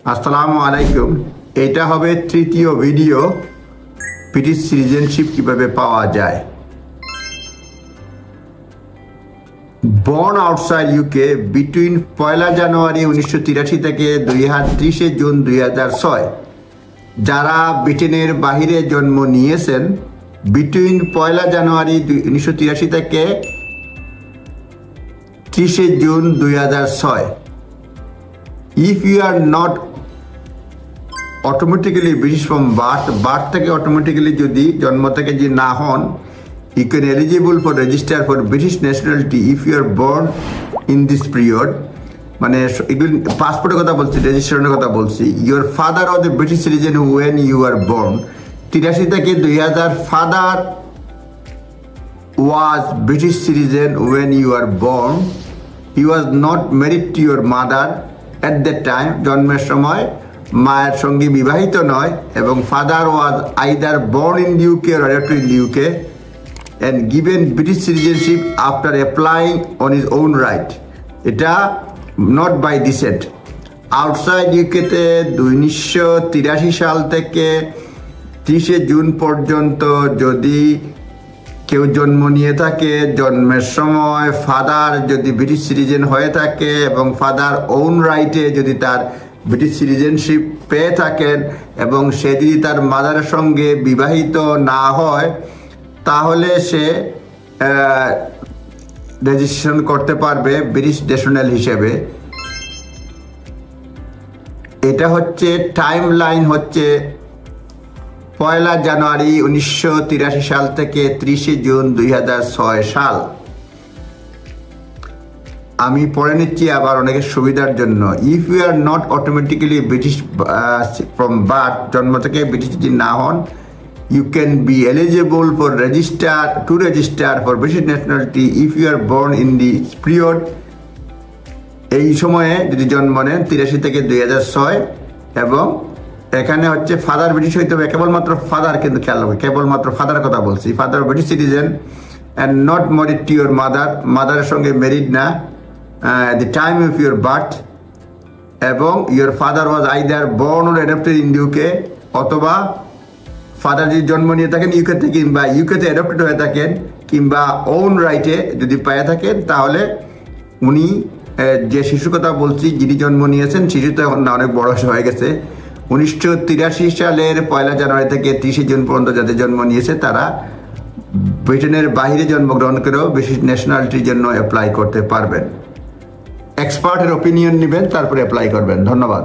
আসসালামু আলাইকুম। এটা হবে তৃতীয় ভিডিও, ব্রিটিশ সিটিজেনশিপ কিভাবে পাওয়া যায়। বর্ন আউটসাইড ইউকে বিটুইন 1 জানুয়ারি 1983 থেকে 30 জুন 2006। যারা ব্রিটেনের বাহিরে জন্ম নিয়েছেন বিটুইন 1 জানুয়ারি 1983 থেকে 30 June 2006। If you are not automatically British from birth থেকে automatically যদি জন্ম থেকে যদি না হন, you can eligible for register for British nationality if you are born in this period। মানে এগুলো পাসপোর্টের কথা বলছি, রেজিস্ট্রেশনের কথা বলছি। Your father was a British citizen when you were born। 83 থেকে 2000 father was British citizen when you were born। He was not married to your mother at that time। জন্মের সময় মায়ের সঙ্গে বিবাহিত নয়, এবং father was either born in UK or adopted in UK and given British citizenship after applying on his own right। এটা not by descent। Outside ইউকেতে 1983 সাল থেকে 30 জুন পর্যন্ত যদি কেউ জন্ম নিয়ে থাকে, জন্মের সময় ফাদার যদি ব্রিটিশ সিটিজেন হয়ে থাকে এবং ফাদার ওন রাইটে যদি তার ব্রিটিশ সিটিজেনশিপ পেয়ে থাকেন এবং সে যদি তার মাদারের সঙ্গে বিবাহিত না হয়, তাহলে সে রেজিস্ট্রেশন করতে পারবে ব্রিটিশ ন্যাশনাল হিসেবে। এটা হচ্ছে টাইম লাইন, হচ্ছে 1 জানুয়ারি 1983 সাল থেকে 30 জুন 2006 সাল। আমি পড়ে নিচ্ছি আবার অনেকের সুবিধার জন্য। If you are not automatically British from birth, জন্ম থেকে ব্রিটিশ যদি না হন, you can be eligible for register for British nationality if you are born in the period. এই সময়ে যদি জন্ম নেন 83 থেকে 2006, এবং এখানে হচ্ছে ফাদার ব্রিটিশ হইতে হবে, কেবলমাত্র ফাদার, কিন্তু খেয়াল রাখবে কেবলমাত্র ফাদার কথা বলছি। Father British citizen and not married to your মাদারের সঙ্গে ম্যারিড না the time of your birth, এবং your father was either born or adopted in UK, অথবা ফাদার যদি জন্ম নিয়ে থাকেন ইউকে থেকে কিংবা ইউকেতে অ্যাডপ্টেড হয়ে থাকেন কিংবা ওন রাইটে যদি পেয়ে থাকেন, তাহলে উনি যে শিশুর কথা বলছি যিনি জন্ম নিয়েছেন, শিশু তো এখন না অনেক বড় হয়ে গেছে। 1983 সালের 1 জানুয়ারি থেকে 30 জুন পর্যন্ত যাদের জন্ম নিয়েছে তারা ব্রিটেনের বাইরে জন্মগ্রহণ করেও ব্রিটিশ ন্যাশনালিটির জন্য অ্যাপ্লাই করতে পারবেন। এক্সপার্টের ওপিনিয়ন নেবেন, তারপরে অ্যাপ্লাই করবেন। ধন্যবাদ।